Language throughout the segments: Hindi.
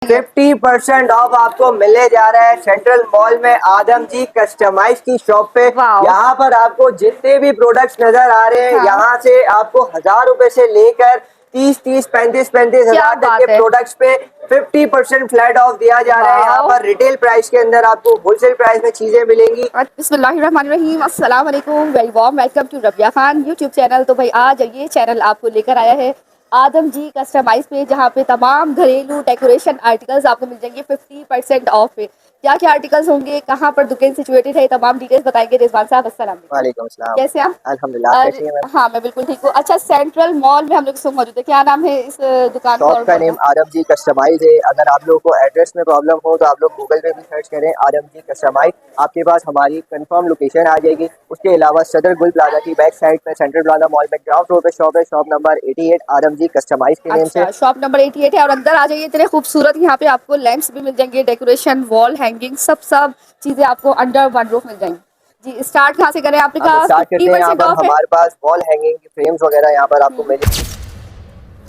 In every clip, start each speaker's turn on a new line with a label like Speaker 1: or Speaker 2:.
Speaker 1: 50% ऑफ आपको मिलने जा रहा है सेंट्रल मॉल में आदम जी कस्टमाइज की शॉप पे। यहाँ पर आपको जितने भी प्रोडक्ट्स नजर आ रहे हैं, यहाँ से आपको 1000 रुपए से लेकर 30 35 हजार तक के प्रोडक्ट्स पे 50% फ्लैट ऑफ दिया जा रहा है। यहाँ पर रिटेल प्राइस के अंदर आपको होलसेल प्राइस में चीजें मिलेंगी।
Speaker 2: बिस्मिल्लाहिर्रहमानिर्रहीम, अस्सलाम वालेकुम, very warm welcome to Rabia Khan YouTube channel. तो भाई आज ये चैनल आपको लेकर आया है आदम जी कस्टमाइज पे, जहाँ पे तमाम घरेलू डेकोरेशन आर्टिकल्स आपको मिल जाएंगे 50% ऑफ पे। क्या क्या आर्टिकल्स होंगे, कहाँ पर दुकान सिचुएटेड है, तमाम डिटेल्स बताएंगे रिजवान साहब। अस्सलाम
Speaker 1: वालेकुम सलाम।
Speaker 2: कैसे आप?
Speaker 1: अल्हम्दुलिल्लाह।
Speaker 2: हाँ, मैं बिल्कुल ठीक हूँ। अच्छा, सेंट्रल मॉल में हम लोग सब मौजूद है। क्या नाम है इस दुकान
Speaker 1: का? नेम आदम जी कस्टमाइज है। अगर आप लोगों को एड्रेस में प्रॉब्लम हो तो आप लोग गूगल पे भी सर्च करें आदम जी कस्टमाइज, आपके पास हमारी कंफर्म लोकेशन आ जाएगी। उसके अलावा सदर गुल प्लाजा की बैक साइड में सेंट्रल प्लाजा मॉल में ग्राउंड फ्लोर पे शॉप है, शॉप नंबर 88 आदम जी कस्टमाइज के नेम से।
Speaker 2: शॉप नंबर 88 है और अंदर आ जाइए। इतने खूबसूरत यहाँ पे आपको लैंप्स भी मिल जाएंगे, डेकोरेशन, वॉल हैंगिंग, सब चीजें आपको अंडर वन रूफ मिल जाएंगी। जी, स्टार्ट कहाँ से करें? आपने कहा 50% ऑफ है।
Speaker 1: हमारे पास वॉल हैंगिंग फ्रेम्स वगैरह यहाँ पर आपको मिलेंगे।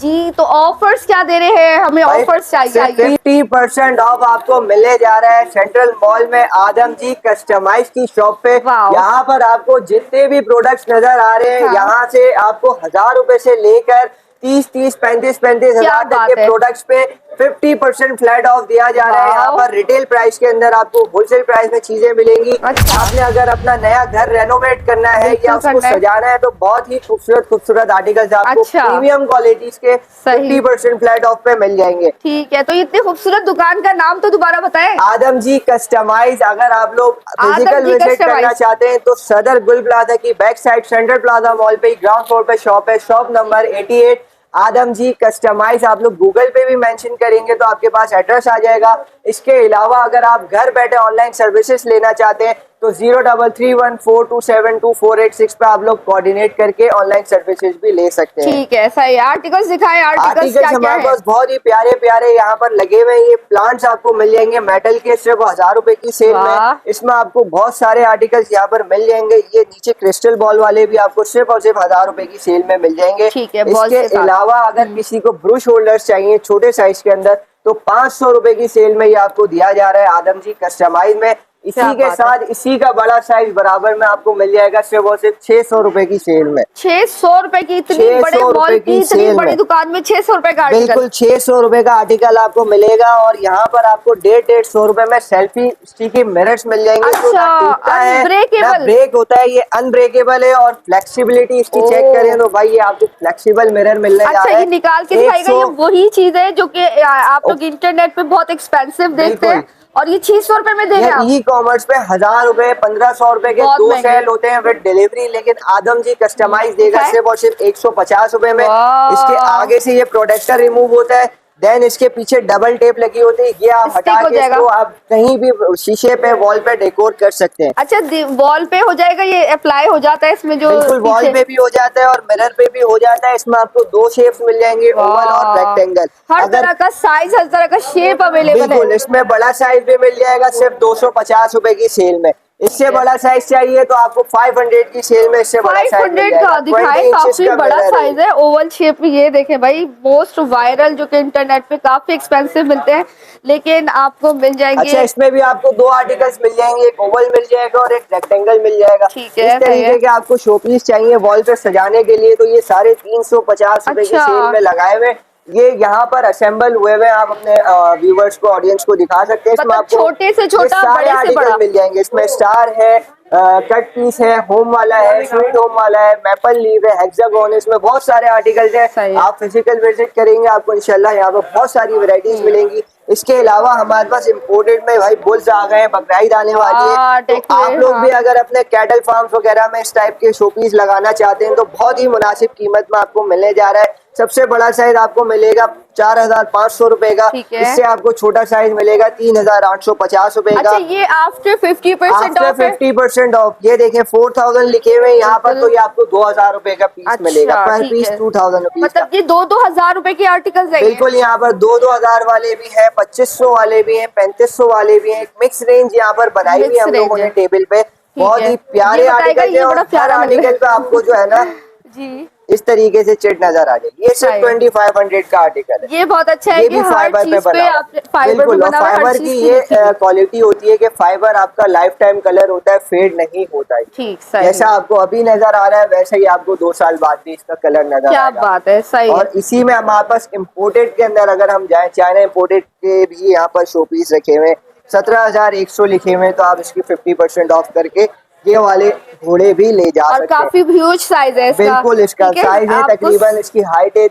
Speaker 2: जी, तो ऑफर्स क्या दे रहे हैं? हमें ऑफर्स चाहिए।
Speaker 1: 50% ऑफ आपको मिलने जा रहा है सेंट्रल मॉल में आदम जी कस्टमाइज की शॉप पे। यहाँ पर आपको जितने भी प्रोडक्ट्स नजर आ रहे हैं, यहाँ से आपको 1000 रुपए से लेकर 30 35 हजार तक के प्रोडक्ट्स पे 50% फ्लैट ऑफ दिया जा रहा है। यहाँ पर रिटेल प्राइस के अंदर आपको होलसेल प्राइस में चीजें मिलेंगी। आपने अगर अपना नया घर रेनोवेट करना है या उसको सजाना है तो बहुत ही खूबसूरत आर्टिकल्स आपको प्रीमियम क्वालिटीज के 50% फ्लैट ऑफ पे मिल जाएंगे।
Speaker 2: ठीक है, तो इतनी खूबसूरत दुकान का नाम तो दोबारा बताएं।
Speaker 1: आदम जी कस्टमाइज। अगर आप लोग फिजिकल विजिट करना चाहते हैं तो सदर गुल प्लाजा की back side central plaza mall पे ग्राउंड फ्लोर पे शॉप है, शॉप नंबर 88 आदम जी कस्टमाइज। आप लोग गूगल पे भी मेंशन करेंगे तो आपके पास एड्रेस आ जाएगा। इसके अलावा अगर आप घर बैठे ऑनलाइन सर्विसेज लेना चाहते हैं तो 0314272486 पे आप लोग कोऑर्डिनेट करके ऑनलाइन सर्विसेज भी ले सकते हैं।
Speaker 2: ठीक है, सही। आर्टिकल्स दिखाएं। आर्टिकल्स
Speaker 1: हमारे पास बहुत ही प्यारे प्यारे यहाँ पर लगे हुए हैं। ये प्लांट्स आपको मिल जाएंगे मेटल के, सिर्फ 1000 रुपए की सेल में। इसमें आपको बहुत सारे आर्टिकल्स यहाँ पर मिल जाएंगे। ये नीचे क्रिस्टल बॉल वाले भी आपको सिर्फ और सिर्फ 1000 रुपए की सेल में मिल जाएंगे। इसके अलावा अगर किसी को ब्रुश होल्डर्स चाहिए छोटे साइज के अंदर तो 500 रुपए की सेल में ये आपको दिया जा रहा है आदम जी कस्टमाइज में। इसी के साथ इसी का बड़ा साइज बराबर में आपको मिल जाएगा सिर्फ और सिर्फ 600 रुपए की सेल में।
Speaker 2: 600 रुपए की? इतनी बड़े मॉल की इतनी बड़ी दुकान में 600 रुपए का आर्टिकल?
Speaker 1: बिल्कुल 600 रुपए का आर्टिकल आपको मिलेगा। और यहाँ पर आपको 150 में सेल्फी स्टिकी मिरर्स मिल जाएंगे।
Speaker 2: अच्छा,
Speaker 1: अनब्रेकेबल ब्रेक होता है, ये अनब्रेकेबल है। और फ्लेक्सिबिलिटी इसकी चेक करें तो भाई ये आपको फ्लेक्सिबल मिरर मिलने जा रहा है।
Speaker 2: ये निकाल के दिखाएगा। ये वही चीज है जो कि आप लोग इंटरनेट पे बहुत एक्सपेंसिव देखते हैं और ये 600 रुपए में दे रहे हैं।
Speaker 1: ई कॉमर्स पे 1000 रुपए 1500 रुपए के 2 सेल होते हैं विद डिलीवरी, लेकिन आदम जी कस्टमाइज देगा सिर्फ और सिर्फ 150 रुपए में। इसके आगे से ये प्रोटेक्टर रिमूव होता है, देन इसके पीछे डबल टेप लगी होती है। ये आप हटा के इसको आप कहीं भी शीशे पे वॉल पे डेकोर कर सकते हैं।
Speaker 2: अच्छा, वॉल पे हो जाएगा, ये अप्लाई हो जाता है इसमें? जो
Speaker 1: बिल्कुल वॉल पे भी हो जाता है और मिरर पे भी हो जाता है। इसमें आपको 2 शेप्स मिल जाएंगे, ओवल और रेक्टेंगल।
Speaker 2: हर तरह का साइज, हर तरह का शेप अवेलेबल है।
Speaker 1: इसमें बड़ा साइज भी मिल जाएगा सिर्फ 250 रुपए की सेल में। इससे बड़ा साइज चाहिए तो आपको 500 की सेल में इससे बड़ा साइज
Speaker 2: 500 का दिखाए। काफी बड़ा साइज है, ओवल शेप में। ये देखें भाई, मोस्ट वायरल जो कि इंटरनेट पे काफी एक्सपेंसिव मिलते हैं लेकिन आपको मिल जाएंगे।
Speaker 1: अच्छा, इसमें भी आपको 2 आर्टिकल्स मिल जाएंगे, एक ओवल मिल जाएगा और एक रेक्टेंगल मिल जाएगा।
Speaker 2: ठीक है,
Speaker 1: इस तरीके के आपको शोपीस चाहिए वॉल पे सजाने के लिए तो ये सारे 350 रुपए की सेल में लगाए हुए। ये यहाँ पर असेंबल हुए हुए आप अपने व्यूवर्स को, ऑडियंस को दिखा सकते हैं। इसमें आपको
Speaker 2: छोटे से छोटा, बड़े से बड़ा
Speaker 1: मिल जाएंगे। इसमें स्टार है, कट पीस है, होम वाला है, स्वीट होम वाला है, मैपल लीव है, हेक्सागोन है। इसमें बहुत सारे आर्टिकल्स हैं। आप फिजिकल विजिट करेंगे आपको इंशाल्लाह यहाँ पर बहुत सारी वैरायटीज मिलेंगी। इसके अलावा हमारे पास इम्पोर्टेड में भाई बुल्स आ गए हैं, बकरीद आने वाली है तो आप लोग भी अगर अपने कैटल फार्म्स वगैरह में इस टाइप के शोपीस लगाना चाहते हैं तो बहुत ही मुनासिब कीमत में आपको मिलने जा रहा है। सबसे बड़ा साइज आपको मिलेगा 4500 रुपए का। इससे आपको छोटा साइज मिलेगा 3850 रुपए का।
Speaker 2: ये आफ्टर
Speaker 1: 50% ऑफ। ये देखें 4000 लिखे हुए यहाँ पर, तो ये आपको 2000 रुपए का पीस मिलेगा। पर पीस 2000 रुपीज।
Speaker 2: मतलब ये 2-2000 रुपए के आर्टिकल्स है।
Speaker 1: बिल्कुल, यहाँ पर 2-2000 वाले भी है, 2500 वाले भी है, 3500 वाले भी है। मिक्स रेंज यहाँ पर बनाई हुई हम लोगों ने टेबल पे। बहुत ही प्यारे आर्टिकल है और हर आर्टिकल पे आपको जो है ना
Speaker 2: जी
Speaker 1: इस तरीके से चिट नजर आ जाएगी। ये सिर्फ 2500 का आर्टिकल है।
Speaker 2: ये बहुत अच्छा है
Speaker 1: ये
Speaker 2: कि
Speaker 1: भी
Speaker 2: हर
Speaker 1: फाइबर पे
Speaker 2: चीज पे
Speaker 1: बना हुआ
Speaker 2: आप फाइबर पे
Speaker 1: बिल्कुल। और
Speaker 2: बना हुआ है, हर
Speaker 1: फाइबर
Speaker 2: चीज
Speaker 1: की
Speaker 2: की
Speaker 1: ये
Speaker 2: लिखी
Speaker 1: क्वालिटी होती है कि फाइबर आपका लाइफ टाइम कलर होता है, फेड नहीं होता है।
Speaker 2: ठीक सही।
Speaker 1: जैसा आपको अभी नजर आ रहा है वैसा ही आपको 2 साल बाद भी इसका कलर नजर
Speaker 2: क्या
Speaker 1: आएगा।
Speaker 2: बात है, सही है।
Speaker 1: और इसी में हमारे पास इम्पोर्टेड के अंदर अगर हम जाएं, चाइना इम्पोर्टेड के भी यहाँ पर शो पीस रखे हुए 17,100 लिखे हुए, तो आप इसकी 50% ऑफ करके ये वाले घोड़े भी ले जा
Speaker 2: और
Speaker 1: सकते हैं।
Speaker 2: काफी ह्यूज साइज है इसका।
Speaker 1: बिल्कुल, इसका
Speaker 2: ठीक है,
Speaker 1: साइज है
Speaker 2: आपको
Speaker 1: तकरीबन, इसकी हाइट है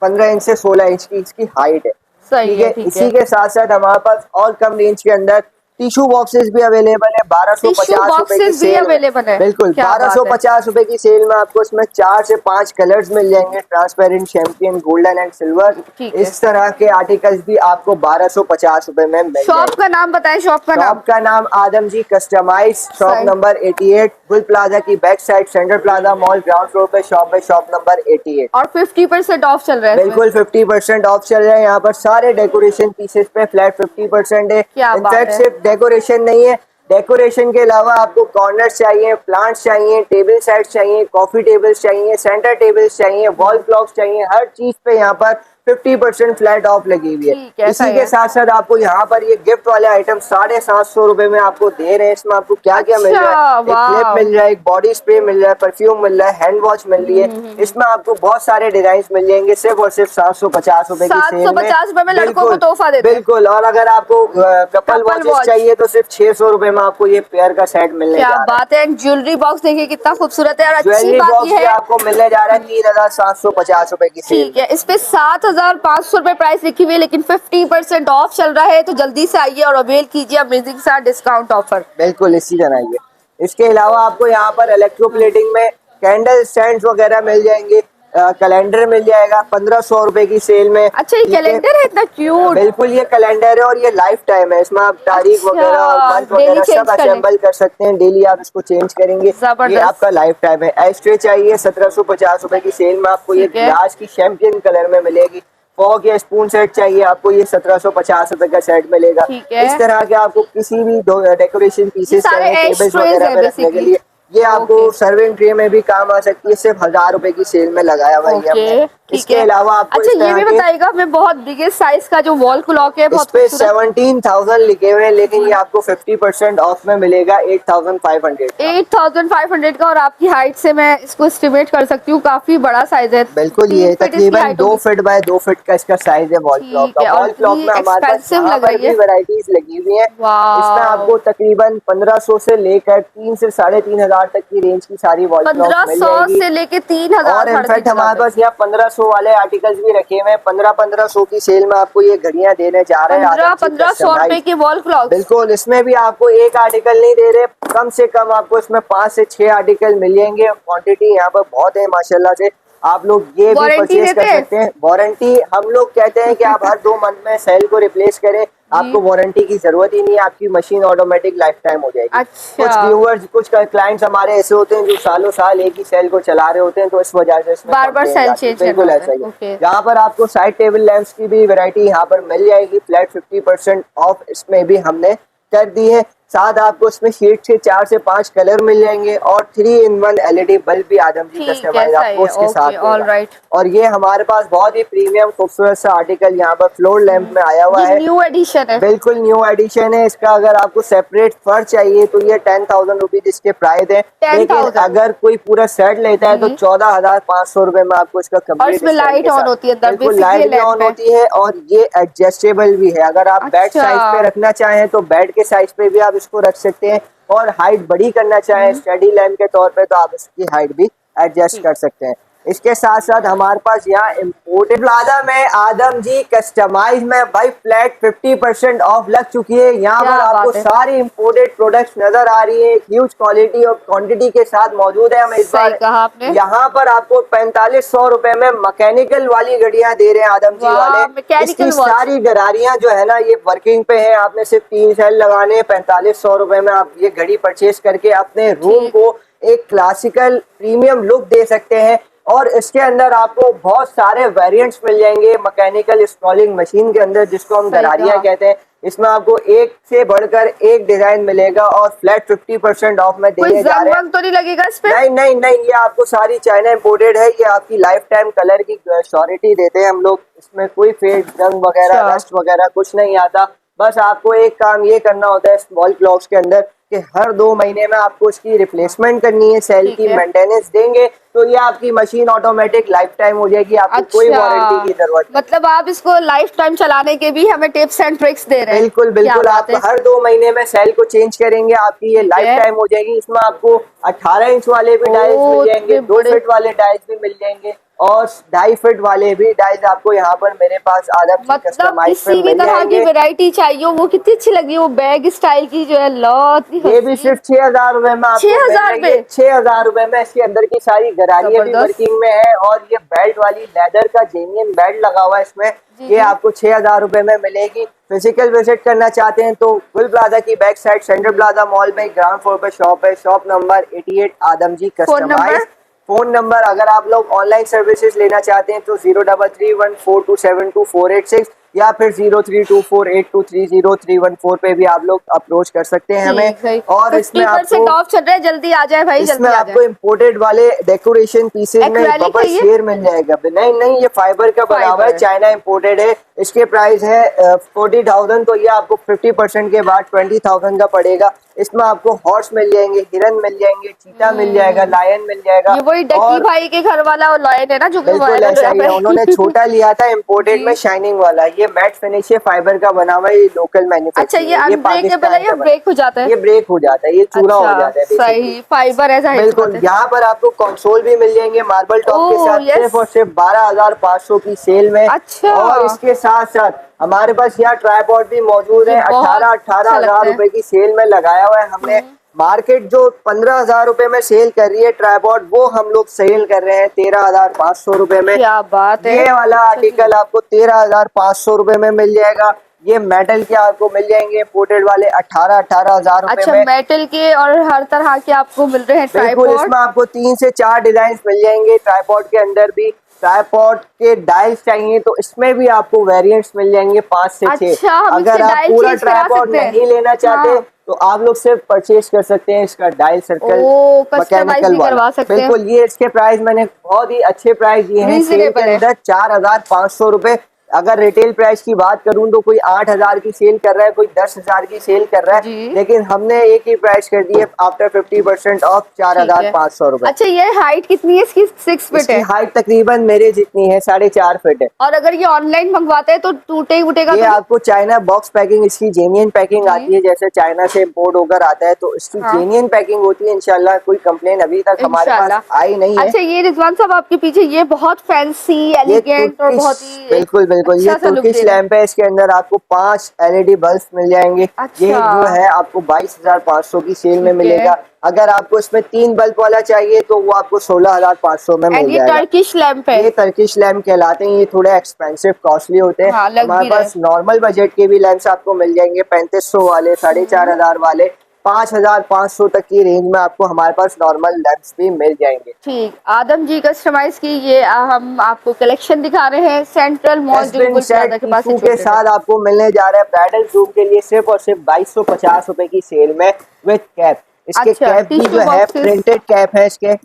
Speaker 1: 15 इंच से 16 इंच की इसकी हाइट है।
Speaker 2: सही
Speaker 1: ठीक
Speaker 2: है,
Speaker 1: है,
Speaker 2: ठीक
Speaker 1: इसी
Speaker 2: है।
Speaker 1: के साथ साथ हमारे पास और कम रेंज के अंदर टिश्यू बॉक्सेस भी अवेलेबल है।
Speaker 2: टिश्यू
Speaker 1: 1250 रुपए की
Speaker 2: बॉक्सेस भी
Speaker 1: सेल में,
Speaker 2: अवेलेबल है।
Speaker 1: बिल्कुल
Speaker 2: क्या बात है।
Speaker 1: 1250 रुपए की सेल में आपको इसमें 4 से 5 कलर्स मिल जाएंगे, transparent, champion, golden and silver.
Speaker 2: ठीक है।
Speaker 1: इस तरह के आर्टिकल्स भी आपको 1250 रुपए में मिल
Speaker 2: शॉप
Speaker 1: जाएंगे।
Speaker 2: का नाम बताएं, शॉप का नाम।
Speaker 1: शॉप का नाम आदम जी कस्टमाइज, शॉप
Speaker 2: सही।
Speaker 1: नंबर 88, गुल प्लाजा की back side, central plaza mall, ground floor पे शॉप है, शॉप नंबर 88।
Speaker 2: और 50% ऑफ चल रहा है इसमें।
Speaker 1: बिल्कुल 50% ऑफ चल रहा है। यहाँ पर सारे डेकोरेशन पीसेस पे फ्लैट 50% है।
Speaker 2: क्या बात
Speaker 1: इनफैक्ट
Speaker 2: है।
Speaker 1: सिर्फ डेकोरेशन नहीं है, डेकोरेशन के अलावा आपको कॉर्नर्स चाहिए, प्लांट्स चाहिए, टेबल सेट्स चाहिए, कॉफी टेबल्स चाहिए, सेंटर टेबल्स चाहिए, वॉल क्लॉक्स चाहिए, हर चीज पे यहाँ पर 50% फ्लैट ऑफ लगी हुई है।
Speaker 2: ठीक है,
Speaker 1: इसी
Speaker 2: सही
Speaker 1: के
Speaker 2: है।
Speaker 1: साथ साथ आपको यहाँ पर ये गिफ्ट वाले आइटम 750 रुपए में आपको दे रहे हैं। इसमें आपको क्या क्या मिल रहा है,
Speaker 2: अच्छा,
Speaker 1: एक क्लिप
Speaker 2: वाह।
Speaker 1: मिल रहा है, एक बॉडी स्प्रे मिल रहा है, परफ्यूम मिल रहा है, हैंड वॉश मिल रही है। इसमें आपको बहुत सारे डिजाइन मिल जाएंगे सिर्फ और सिर्फ 750 रुपए की सेल में।
Speaker 2: 750 रुपए में लड़कों को
Speaker 1: बिल्कुल
Speaker 2: तोहफा देते हैं।
Speaker 1: बिल्कुल। और अगर आपको कपल
Speaker 2: कपल
Speaker 1: वॉचेस
Speaker 2: वॉच।
Speaker 1: चाहिए तो सिर्फ 600 रुपए में आपको ये पेयर का सेट मिलने
Speaker 2: क्या
Speaker 1: जा रहा है।
Speaker 2: बात है। ज्वेलरी बॉक्स देखिए कितना खूबसूरत है। और अच्छी
Speaker 1: ज्वेलरी
Speaker 2: बात
Speaker 1: बॉक्स
Speaker 2: ये
Speaker 1: भी
Speaker 2: है,
Speaker 1: आपको मिलने जा रहा है 3,750 रुपए की सेल
Speaker 2: ठीक
Speaker 1: में।
Speaker 2: है, इस पे 7,500 रुपए प्राइस लिखी हुई है, लेकिन 50% ऑफ चल रहा है, तो जल्दी से आइए और अवेल कीजिए अमेजिंग सा डिस्काउंट ऑफर।
Speaker 1: बिल्कुल इसी तरह ये। इसके अलावा आपको यहाँ पर इलेक्ट्रोप्लेटिंग में कैंडल स्टैंड वगैरह मिल जाएंगे, कैलेंडर मिल जाएगा 1500 रुपए की सेल में।
Speaker 2: अच्छा, ये
Speaker 1: ठीक है,
Speaker 2: कैलेंडर है इतना क्यूट।
Speaker 1: बिल्कुल ये कैलेंडर है और ये लाइफ टाइम है। इसमें आप तारीख वगैरह और
Speaker 2: अच्छा,
Speaker 1: मंथ
Speaker 2: डेली
Speaker 1: वगैरह
Speaker 2: चेंज
Speaker 1: सब
Speaker 2: कर ले।
Speaker 1: असेंबल कर सकते हैं, डेली आप इसको चेंज करेंगे। ये
Speaker 2: जबरदस्त।
Speaker 1: आपका लाइफ टाइम है। एस्ट्रे चाहिए 1750 रुपए की सेल में आपको ये
Speaker 2: ठीक है।
Speaker 1: ग्लास की चैंपियन कलर में मिलेगी। फॉक या स्पून सेट चाहिए आपको, ये 1750 रुपए का सेट मिलेगा।
Speaker 2: ठीक है।
Speaker 1: इस तरह के आपको किसी भी डेकोरेशन
Speaker 2: ये
Speaker 1: पीसेस
Speaker 2: सारे
Speaker 1: चाहिए टेबल्स
Speaker 2: एशट्रेज
Speaker 1: वगैरह
Speaker 2: है
Speaker 1: पे रखने के
Speaker 2: बेसिकली।
Speaker 1: लिए, ये आपको
Speaker 2: ओके।
Speaker 1: सर्विंग ट्रे में भी काम आ सकती है। सिर्फ 1000 रुपए की सेल में लगाया हुआ है ये हमने।
Speaker 2: ओके, ठीक
Speaker 1: इसके
Speaker 2: है।
Speaker 1: अलावा आपको
Speaker 2: अच्छा,
Speaker 1: इस
Speaker 2: ये
Speaker 1: तरह
Speaker 2: भी
Speaker 1: के
Speaker 2: बताइएगा हमें, बहुत बिगेस्ट साइज का जो वॉल क्लॉक है,
Speaker 1: इस
Speaker 2: बहुत
Speaker 1: पे
Speaker 2: खूबसूरत।
Speaker 1: 17,000 लिखे हुए हैं, लेकिन ये आपको 50% ऑफ में मिलेगा 8,500 का।
Speaker 2: 8,500 का। और आपकी हाइट से मैं इसको एस्टिमेट कर सकती हूँ, काफी बड़ा साइज है।
Speaker 1: बिल्कुल,
Speaker 2: 3
Speaker 1: ये
Speaker 2: फीट इसकी
Speaker 1: तकरीबन
Speaker 2: हाइट
Speaker 1: 2
Speaker 2: होगी।
Speaker 1: फीट बाय 2 फीट का इसका साइज है वॉल क्लॉक
Speaker 2: ठीक
Speaker 1: का।
Speaker 2: है, और
Speaker 1: वॉल क्लॉक
Speaker 2: इतनी
Speaker 1: में हमारे पास
Speaker 2: एक्सपेंसिव
Speaker 1: यहाँ
Speaker 2: लग
Speaker 1: पर
Speaker 2: रही
Speaker 1: भी
Speaker 2: है।
Speaker 1: वैरायटीज लगी हुई है। इसमें
Speaker 2: वाह,
Speaker 1: आपको तकरीबन 1500 से लेकर 3 से 3,500 तक की रेंज की सारी वॉल क्लॉक मिल
Speaker 2: 1500
Speaker 1: जाएगी।
Speaker 2: से लेके 3,000
Speaker 1: और
Speaker 2: साढ़े
Speaker 1: इनफैक्ट
Speaker 2: 3,000
Speaker 1: हमारे
Speaker 2: तक।
Speaker 1: पास यहाँ 1500 वाले आर्टिकल्स भी रखे हुए हैं। 1500 की सेल में आपको ये घड़ियां देने जा रहे हैं आदम जी
Speaker 2: 1500 रुपए
Speaker 1: कस्टमाइज।
Speaker 2: के वॉल क्लॉक।
Speaker 1: बिल्कुल, इसमें भी आपको एक आर्टिकल नहीं दे रहे, कम से कम आपको इसमें 5 से 6 आर्टिकल मिल जाएंगे। क्वांटिटी यहाँ पर बहुत है माशाल्लाह से। आप लोग ये भी
Speaker 2: वारंटी
Speaker 1: परचेज
Speaker 2: देते
Speaker 1: कर
Speaker 2: हैं?
Speaker 1: सकते हैं। वारंटी हम लोग कहते हैं कि आप हर 2 मंथ में सेल को रिप्लेस करें, आपको वारंटी की जरूरत ही नहीं है, आपकी मशीन ऑटोमेटिक लाइफ टाइम हो जाएगी।
Speaker 2: अच्छा।
Speaker 1: कुछ व्यूअर्स, कुछ क्लाइंट्स हमारे ऐसे होते हैं जो सालों साल एक ही सेल को चला रहे होते हैं, तो इस वजह से इसमें
Speaker 2: बार-बार
Speaker 1: complaint
Speaker 2: सेल
Speaker 1: आती है।
Speaker 2: चेंज करना
Speaker 1: बिल्कुल
Speaker 2: होता
Speaker 1: ऐसा
Speaker 2: है।
Speaker 1: ही है।
Speaker 2: ओके।
Speaker 1: यहाँ पर आपको साइड टेबल लैंप्स की भी वैरायटी यहाँ पर मिल जाएगी, फ्लैट 50% ऑफ इसमें भी हमने कर दी है। साथ आपको इसमें शीट से 4 से 5 कलर मिल जाएंगे और 3-in-1 LED बल्ब भी आदम जी
Speaker 2: ठीक है,
Speaker 1: कस्टमाइज
Speaker 2: सही
Speaker 1: आपको
Speaker 2: है।
Speaker 1: उसके साथ
Speaker 2: ओके, ऑल
Speaker 1: देगा।
Speaker 2: राइट।
Speaker 1: और ये हमारे पास बहुत ही प्रीमियम खूबसूरत सा आर्टिकल यहाँ पर फ्लोर लैंप में आया हुआ
Speaker 2: ये
Speaker 1: है।
Speaker 2: न्यू एडिशन है।
Speaker 1: बिल्कुल न्यू एडिशन है। इसका अगर आपको सेपरेट फर चाहिए तो ये 10,000 रुपीज इसके प्राइस है।
Speaker 2: 10,000।
Speaker 1: लेकिन अगर कोई पूरा सेट लेता है तो 14,500 रुपए में आपको इसका
Speaker 2: और
Speaker 1: कंप्लीट
Speaker 2: इसमें लाइट ऑन होती है अंदर,
Speaker 1: बिल्कुल
Speaker 2: बेसिक ये
Speaker 1: लाइट भी ऑन
Speaker 2: लैंप है।
Speaker 1: होती है और ये एडजस्टेबल भी है। अगर आप बेड
Speaker 2: अच्छा।
Speaker 1: साइज पे रखना चाहें तो बेड के साइज पे भी आप इसको रख सकते हैं, और हाइट बड़ी करना चाहें स्टडी लैंप के तौर पे तो आप इसकी हाइट भी एडजस्ट कर सकते हैं। इसके साथ साथ हमारे पास यहाँ इम्पोर्टेड प्लाजा में आदम जी कस्टमाइज में भाई फ्लैट 50% ऑफ लग चुकी है। यहाँ
Speaker 2: क्या
Speaker 1: पर आपको
Speaker 2: बात है।
Speaker 1: सारी इम्पोर्टेड प्रोडक्ट्स नजर आ रही है, ह्यूज क्वालिटी और क्वांटिटी के साथ मौजूद है। हम इस
Speaker 2: सही
Speaker 1: बार
Speaker 2: कहा आपने।
Speaker 1: यहाँ पर आपको 4500 रुपए में मैकेनिकल वाली घड़ियां दे रहे हैं आदम जी
Speaker 2: वाह,
Speaker 1: वाले।
Speaker 2: मैकेनिकल
Speaker 1: इसकी
Speaker 2: वॉच।
Speaker 1: सारी गरारियां जो है ना ये वर्किंग पे है। आपने सिर्फ 3 सेल लगाने हैं, 4500 रुपए में आप ये घड़ी परचेज करके अपने रूम
Speaker 2: ठीक।
Speaker 1: को एक क्लासिकल प्रीमियम लुक दे सकते हैं। और इसके अंदर आपको बहुत सारे वेरिएंट्स मिल जाएंगे मैकेनिकल स्क्रॉलिंग मशीन के अंदर, जिसको हम
Speaker 2: सही
Speaker 1: गरारियां
Speaker 2: कहा।
Speaker 1: कहते हैं। इसमें आपको एक से बढ़कर एक डिजाइन मिलेगा और फ्लैट 50% ऑफ में
Speaker 2: कोई
Speaker 1: देने जा रहे हैं।
Speaker 2: जंग तो नहीं लगेगा इस पे?
Speaker 1: नहीं नहीं नहीं, ये आपको सारी चाइना इंपोर्टेड है। ये आपकी लाइफ टाइम कलर की श्योरिटी देते हैं हम लोग। इसमें कोई फेड जंग वगैरह
Speaker 2: अच्छा।
Speaker 1: रस्ट वगैरह कुछ नहीं आता। बस आपको एक काम ये करना होता है स्मॉल क्लॉक्स के अंदर कि हर 2 महीने में आपको इसकी रिप्लेसमेंट करनी है, सेल
Speaker 2: ठीक
Speaker 1: की
Speaker 2: है।
Speaker 1: मेंटेनेंस देंगे तो ये आपकी मशीन ऑटोमेटिक लाइफ टाइम हो जाएगी, आपको कोई वारंटी की जरूरत नहीं।
Speaker 2: मतलब आप इसको लाइफ टाइम चलाने के भी हमें टिप्स एंड ट्रिक्स दे रहे हैं।
Speaker 1: बिल्कुल बिल्कुल,
Speaker 2: क्या
Speaker 1: आप
Speaker 2: बात है।
Speaker 1: हर 2 महीने में सेल को चेंज करेंगे, आपकी ये
Speaker 2: ठीक
Speaker 1: लाइफ
Speaker 2: है।
Speaker 1: टाइम हो जाएगी। इसमें आपको 18 इंच वाले भी डायल्स
Speaker 2: ओ,
Speaker 1: मिल जाएंगे,
Speaker 2: इतने
Speaker 1: 2
Speaker 2: बड़े।
Speaker 1: फीट वाले डायल्स भी मिल जाएंगे और 2.5 फीट वाले भी डायल्स आपको यहाँ पर मेरे पास आदम जी
Speaker 2: मतलब
Speaker 1: कस्टमाइज में
Speaker 2: किसी भी
Speaker 1: मिल
Speaker 2: तरह की
Speaker 1: जाएंगे।
Speaker 2: वैरायटी चाहिए हो, वो कितनी अच्छी लगी वो बैग स्टाइल की जो है, लो इतनी
Speaker 1: ये भी
Speaker 2: हसीन।
Speaker 1: सिर्फ 6,000 रुपए में आपको
Speaker 2: 6,000
Speaker 1: मिल रही है। 6,000 रुपए में इसके अंदर की सारी गरारियां भी
Speaker 2: जबरदस्त।
Speaker 1: वर्किंग में है और ये बेल्ट वाली लेदर का जेन्युइन बेल्ट लगा हुआ है इसमें।
Speaker 2: जी,
Speaker 1: ये
Speaker 2: जी।
Speaker 1: आपको 6,000 रुपए में मिलेगी। फिजिकल विजिट करना चाहते हैं तो गुल प्लाजा की back side central plaza mall में ग्राउंड फ्लोर पे शॉप है, shop number 88 Adam ji
Speaker 2: phone number?
Speaker 1: Customize. Phone number अगर आप लोग ऑनलाइन सर्विसेज लेना चाहते हैं तो 0331427248 या फिर 0324823031 पे भी आप लोग अप्रोच कर सकते हैं हमें।
Speaker 2: ठीक है।
Speaker 1: और इसमें
Speaker 2: 50%
Speaker 1: आपको
Speaker 2: ऑफ चल रहा है, जल्दी आ जाए भाई, जल्दी
Speaker 1: इसमें
Speaker 2: आ
Speaker 1: आपको
Speaker 2: जाए।
Speaker 1: इम्पोर्टेड वाले डेकोरेशन पीसेज में
Speaker 2: एक्रेलिक
Speaker 1: बबल
Speaker 2: है ये?
Speaker 1: शेर मिल जाएगा। नहीं नहीं, ये फाइबर का बना हुआ है,
Speaker 2: फाइबर।
Speaker 1: चाइना इम्पोर्टेड है। इसके प्राइस है 40,000, तो ये आपको 50% के बाद 20,000 का पड़ेगा। इसमें आपको हॉर्स मिल जाएंगे, हिरन मिल जाएंगे, चीता मिल जाएगा, लायन मिल जाएगा।
Speaker 2: ये वही डक्की
Speaker 1: और
Speaker 2: भाई के घर वाला लाइन है ना जो कि
Speaker 1: बिल्कुल
Speaker 2: वायरल
Speaker 1: ऐसा
Speaker 2: हुआ
Speaker 1: ही है, उन्होंने
Speaker 2: है।
Speaker 1: छोटा लिया था इम्पोर्टेड में
Speaker 2: जी।
Speaker 1: शाइनिंग वाला। ये मैट फिनिश है, फाइबर का बना हुआ है, ये लोकल
Speaker 2: अच्छा,
Speaker 1: मैन्युफैक्चरिंग
Speaker 2: ये
Speaker 1: है, ये
Speaker 2: अनब्रेकेबल है
Speaker 1: पाकिस्तान
Speaker 2: या
Speaker 1: का बना।
Speaker 2: ब्रेक हो जाता है?
Speaker 1: ये ब्रेक हो जाता है, ये चूरा हो
Speaker 2: अच्छा,
Speaker 1: जाता है बेसिकली।
Speaker 2: सही फाइबर है, जाहिर सी बात
Speaker 1: बिल्कुल,
Speaker 2: है।
Speaker 1: यहाँ पर आपको कंसोल भी मिल जाएंगे मार्बल टॉप के
Speaker 2: ओह,
Speaker 1: साथ,
Speaker 2: यस।
Speaker 1: सिर्फ और सिर्फ 12,500 की सेल में।
Speaker 2: अच्छा।
Speaker 1: और इसके साथ साथ हमारे पास यहाँ ट्राइपॉड भी मौजूद
Speaker 2: ये
Speaker 1: है।
Speaker 2: बहुत
Speaker 1: 18
Speaker 2: अच्छा
Speaker 1: हजार
Speaker 2: लगता है।
Speaker 1: रुपए की सेल में लगाया हुआ है हमने। मार्केट जो 15,000 रुपए में सेल कर रही है ट्राइपॉड, वो हम लोग सेल कर रहे हैं 13,500 रुपए में।
Speaker 2: क्या बात है।
Speaker 1: ये वाला
Speaker 2: चलिए।
Speaker 1: आर्टिकल आपको 13,500 रुपए में मिल जाएगा। ये मेटल के आपको मिल जाएंगे इंपोर्टेड वाले 18,000 रुपए
Speaker 2: अच्छा,
Speaker 1: में।
Speaker 2: मेटल के और हर तरह के आपको मिल रहे हैं
Speaker 1: बिल्कुल,
Speaker 2: ट्राइपॉड।
Speaker 1: इसमें आपको 3 से 4 डिजाइन मिल जाएंगे ट्राइपॉड के अंदर भी। ट्राइपॉड के डायल्स चाहिए तो इसमें भी आपको वेरिएंट्स मिल जाएंगे 5 से 6।
Speaker 2: अच्छा, हम
Speaker 1: अगर
Speaker 2: इससे
Speaker 1: आप
Speaker 2: डायल
Speaker 1: पूरा
Speaker 2: चेंज करा
Speaker 1: ट्राइपॉड
Speaker 2: सकते हैं?
Speaker 1: नहीं लेना चाहते
Speaker 2: हाँ।
Speaker 1: तो आप लोग सिर्फ परचेज कर सकते हैं इसका डायल सर्कल
Speaker 2: ओ, कस्टमाइज
Speaker 1: मैकेनिकल
Speaker 2: भी
Speaker 1: वाला।
Speaker 2: करवा सकते हैं।
Speaker 1: बिल्कुल, ये इसके प्राइस मैंने बहुत ही अच्छे प्राइस दिए हैं सेल के
Speaker 2: रीजनेबल है।
Speaker 1: अंदर, 4,500 रुपए। अगर रिटेल प्राइस की बात करूं तो कोई 8,000 की सेल कर रहा है, कोई 10,000 की सेल कर रहा है,
Speaker 2: जी।
Speaker 1: लेकिन हमने एक ही प्राइस कर दी है आफ्टर 50% ऑफ,
Speaker 2: ठीक है।
Speaker 1: 4,500 रुपए।
Speaker 2: अच्छा, ये हाइट कितनी है इसकी? 6 फीट
Speaker 1: इसकी
Speaker 2: है।
Speaker 1: हाइट तकरीबन मेरे जितनी है, 4.5 फीट है।
Speaker 2: और अगर ये ऑनलाइन मंगवाते हैं तो टूटे उटेगा
Speaker 1: ये
Speaker 2: तो नहीं?
Speaker 1: आपको चाइना बॉक्स पैकिंग, इसकी जेन्युइन पैकिंग
Speaker 2: जी।
Speaker 1: आती है, जैसे चाइना से इम्पोर्ट होकर आता है तो इसकी
Speaker 2: हाँ।
Speaker 1: जेन्युइन पैकिंग होती है। इंशाल्लाह कोई कंप्लेन अभी तक हमारे पास
Speaker 2: इंशाल्लाह।
Speaker 1: आई नहीं है।
Speaker 2: अच्छा, ये रिजवान साहब आपके पीछे ये बहुत फैंसी
Speaker 1: ये
Speaker 2: एलिगेंट और
Speaker 1: तुर्किश,
Speaker 2: बहुत ही
Speaker 1: बिल्कुल बिल्कुल, ये
Speaker 2: अच्छा सा लुक
Speaker 1: तुर्किश
Speaker 2: दे रहा है।
Speaker 1: लैंप है। इसके अंदर आपको 5 LED बल्ब मिल जाएंगे।
Speaker 2: अच्छा।
Speaker 1: ये जो है आपको 22,500 की सेल में
Speaker 2: ठीक है।
Speaker 1: मिलेगा। अगर आपको इसमें 3 बल्ब वाला चाहिए तो वो आपको 16,500 में
Speaker 2: एंड
Speaker 1: मिल
Speaker 2: ये
Speaker 1: जाएगा।
Speaker 2: टर्किश लैंप है।
Speaker 1: ये टर्किश लैंप कहलाते हैं, ये थोड़े एक्सपेंसिव कॉस्टली होते हैं।
Speaker 2: हाँ, लग
Speaker 1: हमारे
Speaker 2: भी रहे।
Speaker 1: पास नॉर्मल बजट के भी लैंप्स आपको मिल जाएंगे, 3500 वाले, 4,500 वाले, 5,500 तक की रेंज में आपको हमारे पास नॉर्मल लैंप्स भी मिल जाएंगे।
Speaker 2: ठीक, आदम जी कस्टमाइज की ये हम आपको कलेक्शन दिखा रहे हैं सेंट्रल मॉल जो
Speaker 1: डस्टबिन
Speaker 2: गुल
Speaker 1: सेट
Speaker 2: प्लाजा के पास
Speaker 1: टिशू के
Speaker 2: सिचुएटेड है।
Speaker 1: साथ आपको मिलने जा रहा है ब्राइडल जूम के लिए सिर्फ और सिर्फ 2250 रुपए की सेल में विद कैप। इसके
Speaker 2: अच्छा,
Speaker 1: कैप भी
Speaker 2: टिश्यू
Speaker 1: जो है
Speaker 2: बॉक्सेस।
Speaker 1: प्रिंटेड कैप है इसके।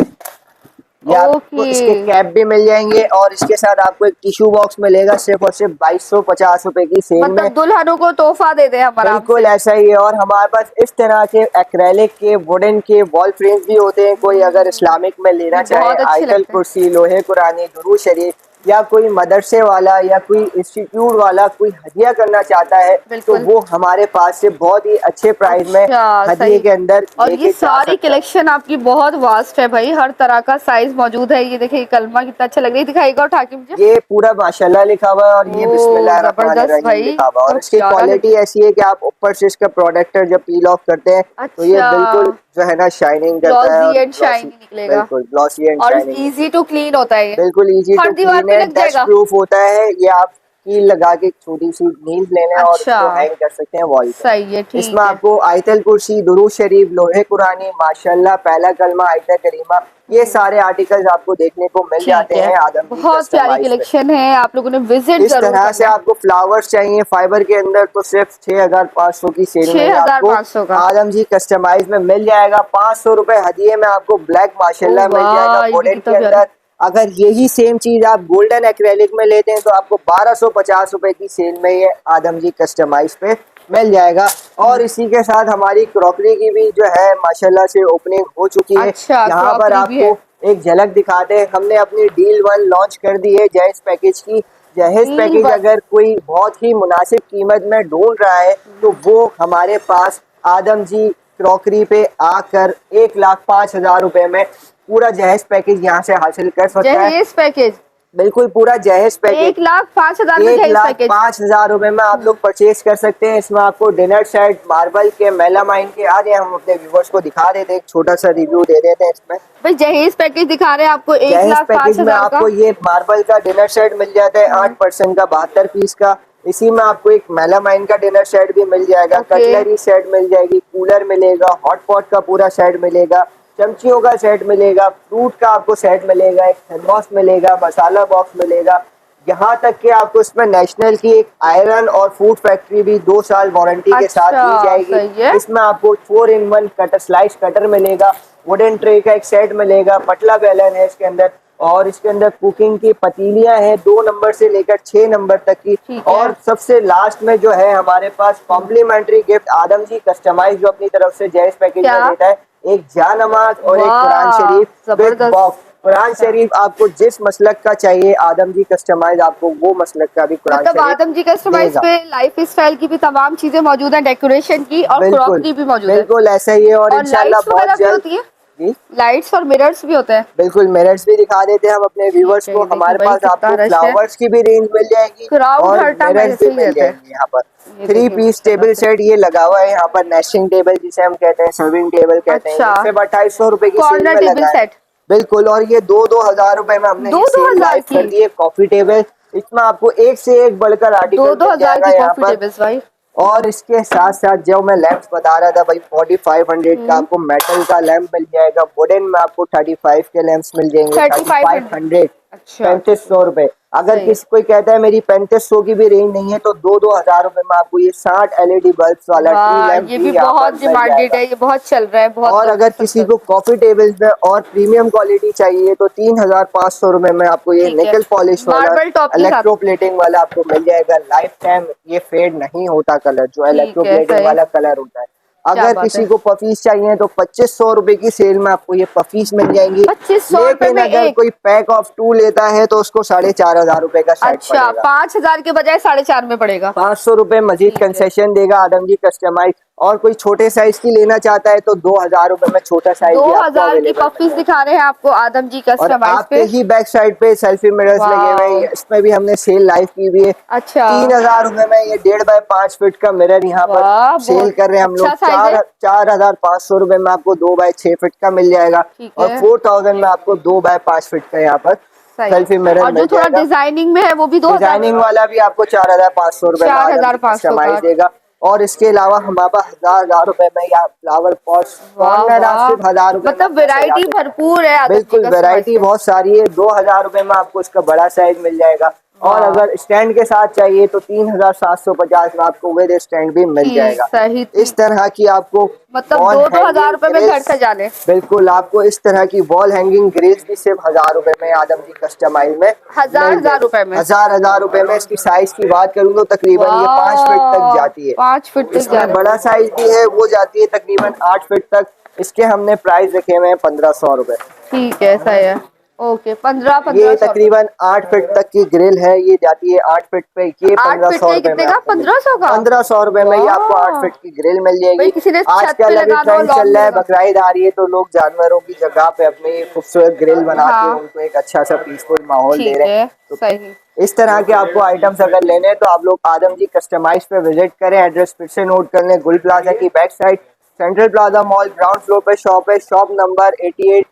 Speaker 1: ये आपको
Speaker 2: ओके।
Speaker 1: इसके कैप भी मिल जाएंगे और इसके साथ आपको एक टिश्यू बॉक्स मिलेगा सिर्फ और सिर्फ 2250 रुपए की सेल में।
Speaker 2: मतलब दुल्हनों को तोहफा दे दे हम आराम
Speaker 1: बिल्कुल
Speaker 2: से।
Speaker 1: ऐसा ही है। और हमारे पास इस तरह के एक्रेलिक के, वुडन के वॉल फ्रेम्स भी होते हैं। कोई अगर इस्लामिक में लेना
Speaker 2: ये
Speaker 1: चाहे,
Speaker 2: बहुत अच्छे
Speaker 1: आयतल
Speaker 2: लगते हैं।
Speaker 1: कुर्सी, लोहे कुरानी, दुरूद शरीफ, या कोई मदरसे वाला या कोई इंस्टीट्यूट वाला कोई हदिया करना चाहता है तो
Speaker 2: बिल्कुल।
Speaker 1: वो हमारे पास से बहुत ही अच्छे प्राइस में
Speaker 2: अच्छा,
Speaker 1: हदिये
Speaker 2: सही।
Speaker 1: के अंदर
Speaker 2: और
Speaker 1: लेके
Speaker 2: ये
Speaker 1: जा
Speaker 2: सारी
Speaker 1: सकते हैं।
Speaker 2: कलेक्शन आपकी बहुत वास्ट है भाई, हर तरह का साइज मौजूद है। ये देखिए कलमा कितना अच्छा लग रहा है, दिखाएगा उठा के मुझे।
Speaker 1: ये पूरा माशाल्लाह लिखा हुआ है और ये
Speaker 2: ओ,
Speaker 1: बिस्मिल्लाह रहमान
Speaker 2: जबरदस्त
Speaker 1: रहीम
Speaker 2: भाई,
Speaker 1: लिखा हुआ है। और
Speaker 2: तो
Speaker 1: इसकी
Speaker 2: ज्यादा
Speaker 1: क्वालिटी ऐसी है कि आप ऊपर से इसका प्रोडक्टर जब पील ऑफ करते हैं तो ये
Speaker 2: अच्छा।
Speaker 1: बिल्कुल जो है ना शाइनिंग करता है
Speaker 2: ग्लॉसी
Speaker 1: और
Speaker 2: एंड शाइनी निकलेगा।
Speaker 1: बिल्कुल ग्लॉसी एंड
Speaker 2: और
Speaker 1: शाइनिंग,
Speaker 2: इजी टू क्लीन होता है ये।
Speaker 1: बिल्कुल इजी
Speaker 2: हर
Speaker 1: टू
Speaker 2: दीवार
Speaker 1: क्लीन
Speaker 2: पे
Speaker 1: है,
Speaker 2: लग
Speaker 1: डस्ट
Speaker 2: जाएगा।
Speaker 1: प्रूफ होता है। ये आप कील लगा के छोटी सी नील लेना है और
Speaker 2: अच्छा।
Speaker 1: उसको हैंग कर सकते हैं वॉल पे।
Speaker 2: सही है, ठीक
Speaker 1: इसमें
Speaker 2: है।
Speaker 1: आपको आयतल कुर्सी, दुरूद शरीफ, लोहे कुरानी, माशाल्लाह, पहला कलमा, आयता करीमा, ये सारे आर्टिकल्स आपको देखने को मिल जाते
Speaker 2: ठीक है,
Speaker 1: हैं आदम जी
Speaker 2: बहुत प्यारी
Speaker 1: कस्टमाइज पे।
Speaker 2: कलेक्शन है, आप लोगों ने विजिट
Speaker 1: इस
Speaker 2: जरूर
Speaker 1: तरह से
Speaker 2: करना है।
Speaker 1: आपको फ्लावर्स चाहिए फाइबर के अंदर तो सिर्फ 6500 की सेल में ही आपको
Speaker 2: 6500 का।
Speaker 1: आदम जी कस्टमाइज में मिल जाएगा। 500 रुपए हदिये में आपको ब्लैक
Speaker 2: ओ
Speaker 1: माशाल्लाह मिल जाएगा
Speaker 2: वाह, ये भी
Speaker 1: वुडन
Speaker 2: कितना
Speaker 1: के
Speaker 2: प्यारा।
Speaker 1: अंदर। अगर यही सेम चीज आप गोल्डन एक्रेलिक में लेते हैं तो आपको 1250 रुपए की सेल में ये आदम जी कस्टमाइज पे मिल जाएगा। और इसी के साथ हमारी क्रॉकरी की भी जो है माशाल्लाह से ओपनिंग हो चुकी है।
Speaker 2: अच्छा,
Speaker 1: यहाँ पर
Speaker 2: क्रॉकरी भी है।
Speaker 1: आपको एक झलक दिखाते हैं, हमने अपनी डील 1 लॉन्च कर दी है जहेज पैकेज की। जहेज
Speaker 2: डील
Speaker 1: पैकेज
Speaker 2: 1
Speaker 1: अगर कोई बहुत ही मुनासिब कीमत में ढूंढ रहा है तो वो हमारे पास आदम जी क्रॉकरी पे आकर 1,05,000 रुपए में पूरा जहेज पैकेज यहाँ से हासिल कर सकता है।
Speaker 2: जहेज पैकेज
Speaker 1: बिल्कुल पूरा जहेज पैकेज
Speaker 2: 1,05,000 में
Speaker 1: एक
Speaker 2: जहेज
Speaker 1: लाख
Speaker 2: पैकेज।
Speaker 1: पाँच हजार रुपए में आप लोग परचेज कर सकते हैं। इसमें आपको डिनर सेट मार्बल के, मेलामाइन के, आ जाए हम अपने व्यूवर्स को दिखा देते हैं, एक छोटा सा रिव्यू दे देते हैं इसमें।
Speaker 2: भाई जहेज पैकेज दिखा रहे हैं आपको एक
Speaker 1: जहेज
Speaker 2: लाख पाँच
Speaker 1: पैकेज में
Speaker 2: हजार का।
Speaker 1: आपको ये मार्बल का डिनर सेट मिल जाता है 8% का 72 पीस का। इसी में आपको एक मेलामाइन का डिनर सेट भी मिल जाएगा,
Speaker 2: ओके।
Speaker 1: कटलरी सेट मिल जाएगी, कूलर मिलेगा, हॉट पॉट का पूरा सेट मिलेगा, चमचियों का सेट मिलेगा, फ्रूट का आपको सेट मिलेगा, एक थर्मोस मिलेगा, मसाला बॉक्स मिलेगा। यहाँ तक कि आपको इसमें नेशनल की एक आयरन और फूड फैक्ट्री भी 2 साल वारंटी के साथ दी
Speaker 2: अच्छा, सही
Speaker 1: जाएगी।
Speaker 2: है।
Speaker 1: इसमें आपको 4-in-1 कटर, स्लाइस कटर मिलेगा, वुडन ट्रे का एक सेट मिलेगा, पटला बेलन है इसके अंदर, और इसके अंदर कुकिंग की पतीलियां हैं 2 नंबर से लेकर 6 नंबर तक की।
Speaker 2: ठीक है।
Speaker 1: और सबसे लास्ट में जो है हमारे पास कॉम्प्लीमेंट्री गिफ्ट आदम जी कस्टमाइज जो अपनी तरफ से जहेज पैकेज में
Speaker 2: क्या?
Speaker 1: देता है, एक जानमाज और एक कुरान
Speaker 2: वाह,
Speaker 1: शरीफ विद
Speaker 2: जबरदस्त।
Speaker 1: बॉक्स। कुरान
Speaker 2: अच्छा।
Speaker 1: शरीफ आपको जिस मसलक का चाहिए आदम जी कस्टमाइज आपको वो मसलक का भी कुरान
Speaker 2: मतलब
Speaker 1: शरीफ
Speaker 2: आदम जी कस्टमाइज
Speaker 1: देगा।
Speaker 2: पे लाइफ स्टाइल की भी तमाम चीजें मौजूद है, डेकोरेशन की और
Speaker 1: बिल्कुल
Speaker 2: क्रॉकरी भी मौजूद है।
Speaker 1: बिल्कुल ऐसा ही है। और इंशाल्लाह
Speaker 2: लाइट्स वगैरह
Speaker 1: बहुत
Speaker 2: भी
Speaker 1: जल्द
Speaker 2: होती है,
Speaker 1: जी
Speaker 2: लाइट्स और मिरर्स भी होते हैं।
Speaker 1: बिल्कुल मिरर्स भी दिखा देते हैं हम अपने व्यूवर्स
Speaker 2: ठीक है,
Speaker 1: को।
Speaker 2: ये देखिए
Speaker 1: हमारे
Speaker 2: भाई
Speaker 1: पास
Speaker 2: कितना
Speaker 1: आपको
Speaker 2: रश है।
Speaker 1: फ्लावर्स की भी रेंज मिल जाएगी
Speaker 2: क्राउड
Speaker 1: और
Speaker 2: हर टाइम
Speaker 1: मिरर्स
Speaker 2: ऐसे
Speaker 1: भी
Speaker 2: ही
Speaker 1: मिल
Speaker 2: रहते हैं।
Speaker 1: जाएंगे। यहाँ पर
Speaker 2: ये
Speaker 1: 3
Speaker 2: देखिए
Speaker 1: पीस
Speaker 2: माशाल्लाह
Speaker 1: टेबल
Speaker 2: से।
Speaker 1: सेट ये लगा हुआ है यहाँ पर, नेस्टिंग टेबल जिसे हम कहते हैं, सर्विंग टेबल कहते हैं,
Speaker 2: अच्छा।
Speaker 1: ये सिर्फ 2,250 रुपए की सेल
Speaker 2: कॉर्नर
Speaker 1: में
Speaker 2: टेबल
Speaker 1: लगा है।
Speaker 2: सेट
Speaker 1: बिल्कुल, और ये 2-2 हजार रुपए में हमने ये
Speaker 2: 2-2
Speaker 1: सेल
Speaker 2: हजार
Speaker 1: लाइव
Speaker 2: की,
Speaker 1: कर दी है। कॉफी टेबल, इसमें आपको एक से एक बढ़कर आर्टिकल
Speaker 2: 2-2
Speaker 1: मिल
Speaker 2: हजार
Speaker 1: जाएगा
Speaker 2: की
Speaker 1: यहाँ
Speaker 2: कॉफी
Speaker 1: पर।
Speaker 2: टेबल्स भाई।
Speaker 1: और इसके साथ साथ जो मैं लैंप्स बता रहा था भाई, 4500 का आपको मेटल का लैंप मिल जाएगा। वुडन में आपको 35 के लैंप्स मिल जाएंगे,
Speaker 2: 3500।
Speaker 1: 3500,
Speaker 2: अच्छा,
Speaker 1: 3500 रुपए। अगर
Speaker 2: सही है।
Speaker 1: किसी कोई कहता है मेरी 3500 की भी रेंज नहीं है तो 2-2 हजार रुपए में आपको ये 60 एलईडी बल्ब वाला ट्री
Speaker 2: वाह,
Speaker 1: लैंप
Speaker 2: ये
Speaker 1: भी
Speaker 2: भी
Speaker 1: यहाँ पर
Speaker 2: बहुत
Speaker 1: मिल
Speaker 2: डिमांडेड
Speaker 1: जाएगा।
Speaker 2: है, ये बहुत चल रहा है, बहुत
Speaker 1: और
Speaker 2: लोग
Speaker 1: अगर
Speaker 2: पसंद
Speaker 1: किसी
Speaker 2: करते
Speaker 1: को कॉफी टेबल्स में और प्रीमियम क्वालिटी चाहिए तो 3,500 रुपए में आपको
Speaker 2: हैं।
Speaker 1: ये
Speaker 2: ठीक है,
Speaker 1: निकल पॉलिश वाला
Speaker 2: मार्बल टॉप के साथ।
Speaker 1: इलेक्ट्रोप्लेटिंग वाला आपको मिल जाएगा। लाइफ टाइम ये फेड नहीं होता कलर, जो
Speaker 2: ठीक है,
Speaker 1: इलेक्ट्रोप्लेटिंग
Speaker 2: सही।
Speaker 1: वाला कलर होता है।
Speaker 2: क्या
Speaker 1: अगर
Speaker 2: बात
Speaker 1: किसी
Speaker 2: है।
Speaker 1: को पफीस चाहिए तो 2500 रुपए की सेल में आपको ये पफीस मिल जाएंगी।
Speaker 2: 2500 रुपए
Speaker 1: लेकिन
Speaker 2: में
Speaker 1: अगर
Speaker 2: एक।
Speaker 1: कोई पैक ऑफ 2 लेता है तो उसको 4,500 रुपए का सेट
Speaker 2: अच्छा,
Speaker 1: पड़ेगा।
Speaker 2: 5000 के बजाय 4,500 में पड़ेगा।
Speaker 1: 500 रुपए मजीद
Speaker 2: ठीक है।
Speaker 1: कंसेशन देगा आदम जी कस्टमाइज। और कोई छोटे साइज की लेना चाहता है तो 2,000 रुपए में छोटा साइज भी आपको
Speaker 2: 2000 की
Speaker 1: अवेलेबल मिल
Speaker 2: पफीस
Speaker 1: जाएगा।
Speaker 2: दिखा रहे हैं आपको आदम जी
Speaker 1: और
Speaker 2: कस्टमाइज
Speaker 1: आपके
Speaker 2: पे।
Speaker 1: ही बैक साइड पे सेल्फी मिरर्स लगे हुए
Speaker 2: वाओ।
Speaker 1: हैं, इसमें भी हमने सेल लाइव की हुई है।
Speaker 2: अच्छा,
Speaker 1: 3,000 रुपए में ये 1.5 बाय 5 फीट का मिरर यहाँ पर
Speaker 2: वाह,
Speaker 1: सेल
Speaker 2: बहुत
Speaker 1: कर रहे हैं हम लोग।
Speaker 2: अच्छा साइज है।
Speaker 1: 4,500 रुपए में आपको 2 बाय 6 फीट का मिल जाएगा।
Speaker 2: ठीक
Speaker 1: और
Speaker 2: है।
Speaker 1: 4,000 में आपको 2 बाय 5 फीट का यहाँ पर
Speaker 2: सही।
Speaker 1: सेल्फी मिरर
Speaker 2: और जो
Speaker 1: मिल
Speaker 2: थोड़ा
Speaker 1: जाएगा।
Speaker 2: डिजाइनिंग में है वो भी 2000।
Speaker 1: डिजाइनिंग वाला भी आपको 4,500 रुपए में आदम जी
Speaker 2: 4500
Speaker 1: कस्टमाइज
Speaker 2: का।
Speaker 1: देगा। और इसके अलावा हमारे पास 1,000 रुपए में या फ्लावर पॉट्स
Speaker 2: वाह
Speaker 1: कॉर्नर आप
Speaker 2: वाह,
Speaker 1: सिर्फ 1,000 रुपए में
Speaker 2: मतलब
Speaker 1: अपना सजा
Speaker 2: वैरायटी
Speaker 1: सकते हैं।
Speaker 2: भरपूर है आदम जी
Speaker 1: बिल्कुल
Speaker 2: कस्टमाइज
Speaker 1: वैरायटी
Speaker 2: पे।
Speaker 1: बहुत सारी है। 2,000 रुपए में आपको इसका बड़ा साइज मिल जाएगा। और
Speaker 2: वाह।
Speaker 1: अगर स्टैंड के साथ चाहिए तो 3,750 में आपको विद स्टैंड भी मिल
Speaker 2: ठीक,
Speaker 1: जाएगा।
Speaker 2: सही।
Speaker 1: इस तरह की आपको
Speaker 2: मतलब
Speaker 1: वॉल
Speaker 2: 2-2 हजार
Speaker 1: हैंगिंग
Speaker 2: रुपए में घर
Speaker 1: ग्रिल्स,
Speaker 2: सजाने।
Speaker 1: बिल्कुल आपको इस तरह की वॉल हैंगिंग ग्रिल्स भी सिर्फ 1,000 रुपए में आदम जी कस्टमाइज में
Speaker 2: हजार रुपए में।
Speaker 1: 1,000 रुपए में। इसकी साइज की बात करूँ तो तकरीबन ये 5 फीट तक जाती है।
Speaker 2: 5 फीट तक जा
Speaker 1: इसमें
Speaker 2: रहा है।
Speaker 1: बड़ा साइज भी है, वो जाती है तकरीबन 8 फीट तक। इसके हमने प्राइस रखे हुए हैं 1,500 रुपए।
Speaker 2: ठीक है, सही है। ओके, 1500
Speaker 1: ये तकरीबन 8 फीट तक की ग्रिल है, ये जाती है 8 फीट पे। ये
Speaker 2: 8 फीट
Speaker 1: 1,500
Speaker 2: का
Speaker 1: रुपए में
Speaker 2: कितने का?
Speaker 1: आपको
Speaker 2: 1500 का?
Speaker 1: 1,500 रुपए में ही आपको 8
Speaker 2: वाह।
Speaker 1: फीट की ग्रिल मिल
Speaker 2: भाई
Speaker 1: जाएगी।
Speaker 2: किसी ने छत पे
Speaker 1: आजकल अभी
Speaker 2: लगा दो,
Speaker 1: ट्रेंड
Speaker 2: लॉन
Speaker 1: चल
Speaker 2: में
Speaker 1: रहा है,
Speaker 2: लगा।
Speaker 1: बकरीद आ रही है तो लोग जानवरों की जगह पे अपनी खूबसूरत ग्रिल बना के
Speaker 2: हाँ।
Speaker 1: उनको एक अच्छा सा पीसफुल माहौल दे
Speaker 2: ठीक
Speaker 1: रहे हैं।
Speaker 2: है,
Speaker 1: तो
Speaker 2: सही।
Speaker 1: इस तरह के आपको आइटम्स अगर लेने हैं तो आप लोग आदम जी कस्टमाइज पे विजिट करें। एड्रेस फिर से नोट कर लें, गुल प्लाजा की back side central plaza mall ground floor पे शॉप है, शॉप नंबर 88।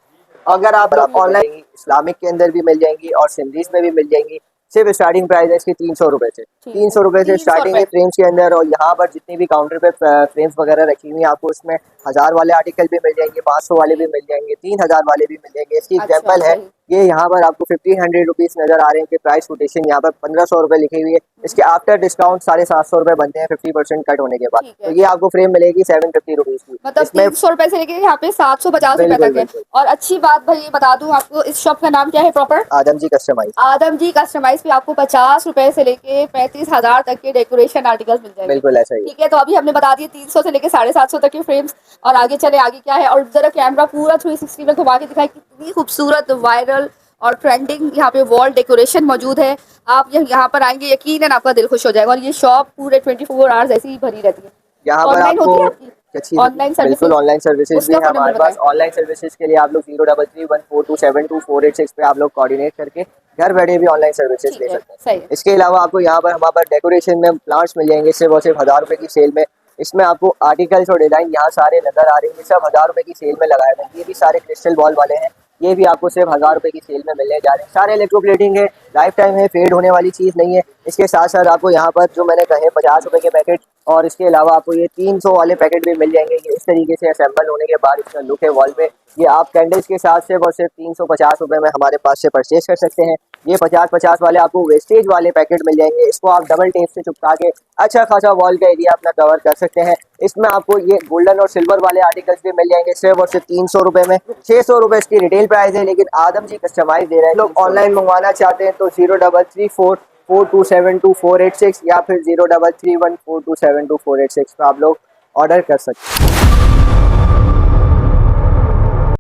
Speaker 1: अगर आप ऑनलाइन इस्लामिक के अंदर भी मिल जाएंगी और सिंधीज में भी मिल जाएंगी। सिर्फ स्टार्टिंग प्राइस है इसकी 300 रुपए से।
Speaker 2: ठीक है,
Speaker 1: 300 रुपए से
Speaker 2: 300
Speaker 1: स्टार्टिंग है
Speaker 2: रुपए।
Speaker 1: फ्रेम्स के अंदर। और यहाँ पर जितनी भी काउंटर पे फ्रेम्स वगैरह रखी हुई है आपको उसमें 1000 वाले आर्टिकल भी मिल जाएंगे, 500 वाले भी मिल जाएंगे, 3000 वाले भी मिल जाएंगे। इसकी
Speaker 2: अच्छा,
Speaker 1: एग्जाम्पल है
Speaker 2: सही।
Speaker 1: ये यहाँ पर आपको 1500 रुपीज नजर आ रहे हैं कि प्राइस कोटेशन यहाँ पर 1500 रुपए लिखी हुई है। इसके आफ्टर डिस्काउंट 750 रुपए बनते हैं 50% कट होने के बाद।
Speaker 2: ठीक है।
Speaker 1: तो ये आपको फ्रेम मिलेगी 750 रुपीज की।
Speaker 2: मतलब
Speaker 1: इसमें
Speaker 2: 300 रुपए से लेके यहाँ पे 750 रुपए
Speaker 1: बिल्कुल
Speaker 2: तक है।
Speaker 1: बिल्कुल
Speaker 2: और अच्छी बात भाई ये बता दूं आपको, इस शॉप का नाम क्या है प्रॉपर?
Speaker 1: आदम जी कस्टमाइज।
Speaker 2: आदम जी कस्टमाइज पे आपको 50 रुपए से लेके 35,000 तक के डेकोरेशन आर्टिकल्स मिल जाएंगे।
Speaker 1: बिल्कुल ऐसा ही है।
Speaker 2: ठीक है, तो अभी हमने बता दिए 300 से लेके 750 तक के फ्रेम्स। और आगे चले, आगे क्या है? और जरा कैमरा पूरा 360 में घुमा के दिखाए, कितनी खूबसूरत वायरल और ट्रेंडिंग यहाँ पे वॉल डेकोरेशन मौजूद है। आप यहाँ पर आएंगे, यकीनन आपका दिल खुश हो जाएगा। और ये शॉप पूरे 24 आवर्स ऐसे ही भरी रहती है।
Speaker 1: यहाँ पर
Speaker 2: ऑनलाइन
Speaker 1: आपको
Speaker 2: होती है आपकी?
Speaker 1: अच्छी
Speaker 2: ऑनलाइन सर्विसेज?
Speaker 1: बिल्कुल ऑनलाइन सर्विसेज भी
Speaker 2: उसका
Speaker 1: है
Speaker 2: फोन
Speaker 1: हमारे
Speaker 2: नंबर
Speaker 1: पास।
Speaker 2: बताएं।
Speaker 1: ऑनलाइन सर्विसेज के लिए आप लोग 033314272486 पे आप लोग कोऑर्डिनेट करके घर बैठे भी ऑनलाइन सर्विसेज
Speaker 2: ठीक
Speaker 1: ले
Speaker 2: है,
Speaker 1: सकते हैं।
Speaker 2: सही है।
Speaker 1: इसके अलावा आपको यहाँ पर हमारे पास डेकोरेशन में प्लांट्स मिल जाएंगे सिर्फ और सिर्फ 1000 रुपए की सेल में। इसमें आपको आर्टिकल्स और डिजाइन यहाँ सारे नजर आ रहे हैं, सब 1000 रुपए की सेल में लगाए हुए हैं। ये भी सारे क्रिस्टल बॉल वाले हैं, ये भी आपको सिर्फ 1000 रुपए की सेल में मिलने जा रहे हैं। सारे इलेक्ट्रोप्लेटिंग है, लाइफ टाइम है, फेड होने वाली चीज़ नहीं है। इसके साथ साथ आपको यहाँ पर जो मैंने कहे 50 रुपए के पैकेट और इसके अलावा आपको ये 300 वाले पैकेट भी मिल जाएंगे। ये इस तरीके से असेंबल होने के बाद इसका लुक है वॉल पे। ये आप कैंडल्स के साथ सिर्फ और सिर्फ 350 रुपए में हमारे पास से परचेज कर सकते हैं। ये 50-50 वाले आपको वेस्टेज वाले पैकेट मिल जाएंगे। इसको आप डबल टेप से चिपका के अच्छा खासा वॉल का एरिया अपना कवर कर सकते हैं। इसमें आपको ये गोल्डन और सिल्वर वाले आर्टिकल्स भी मिल जाएंगे सिर्फ और सिर्फ 300 रुपए में। 600 रुपए इसकी रिटेल प्राइस है, लेकिन आदम जी कस्टमाइज दे रहे हैं। लोग ऑनलाइन मंगवाना चाहते हैं तो 033442722486 या फिर 033142722486 पर आप लोग ऑर्डर कर सकते हैं।